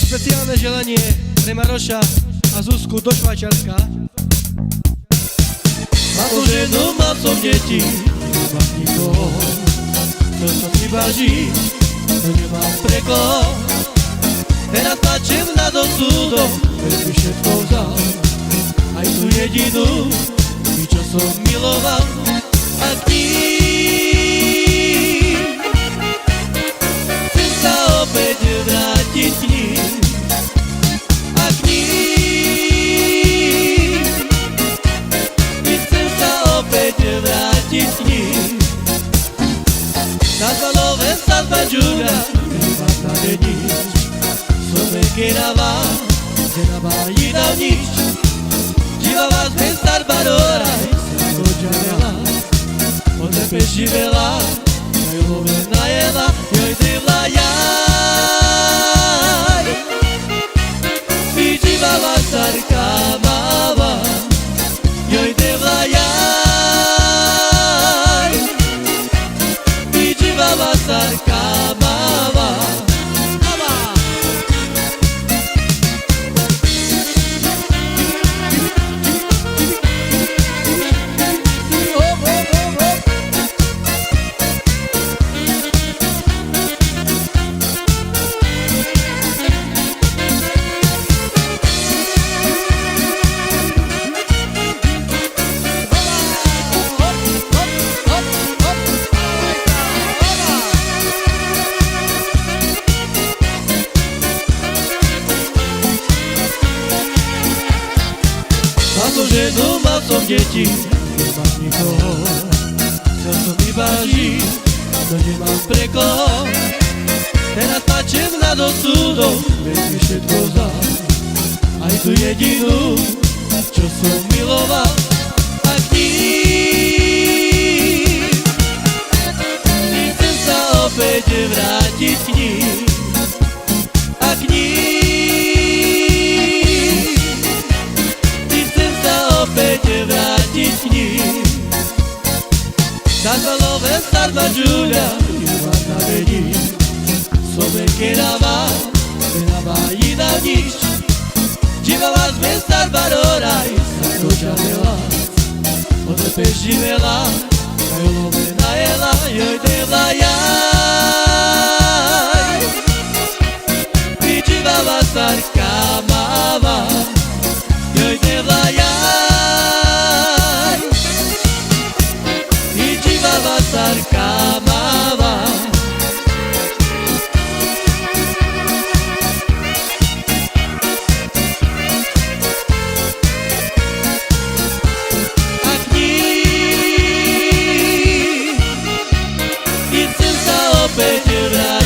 Špeciálne želanie pre Maroša a Zuzku do Švajčiarska. Mal som ženu, mal som deti, nemám nikoho, chcel som iba žiť, no nemám pre koho. Teraz plačem nad osudom, veď mi všetko vzal, aj tú jedinú, i čo som miloval. A k ním chcem sa opäť vrátiť k ním. A k ním chcem sa opäť vrátiť k ním. Svadba nové, svadba Giulia, svadba nič. Sove kenava, kenava ida nič. Živava sme star barora, dođavela, onda preživela, joj love najela, joj devla jaj. I živava starka mava, joj devla jaj. I živava starka mava. Mal som ženu, mal som deti, nemám nikoho, chcel som iba žiť, no nemám pre koho. Teraz plačem nad osudom, veď mi všetko vzal, aj tú jedinú, čo som miloval. A k ním chcem sa opäť vrátiť k ním. A k ním opäť vrátiť k ním. Svadba nové, svadba Giulia, svadba nič. Sove kenava, kenava ida nič. Živava sme star barora, i sa dođavela, onda preživela, joj love najela, joj devla jaj. I živava starka mava, joj devla jaj. I živava starka mava. A k ním chcem sa opäť vrátiť.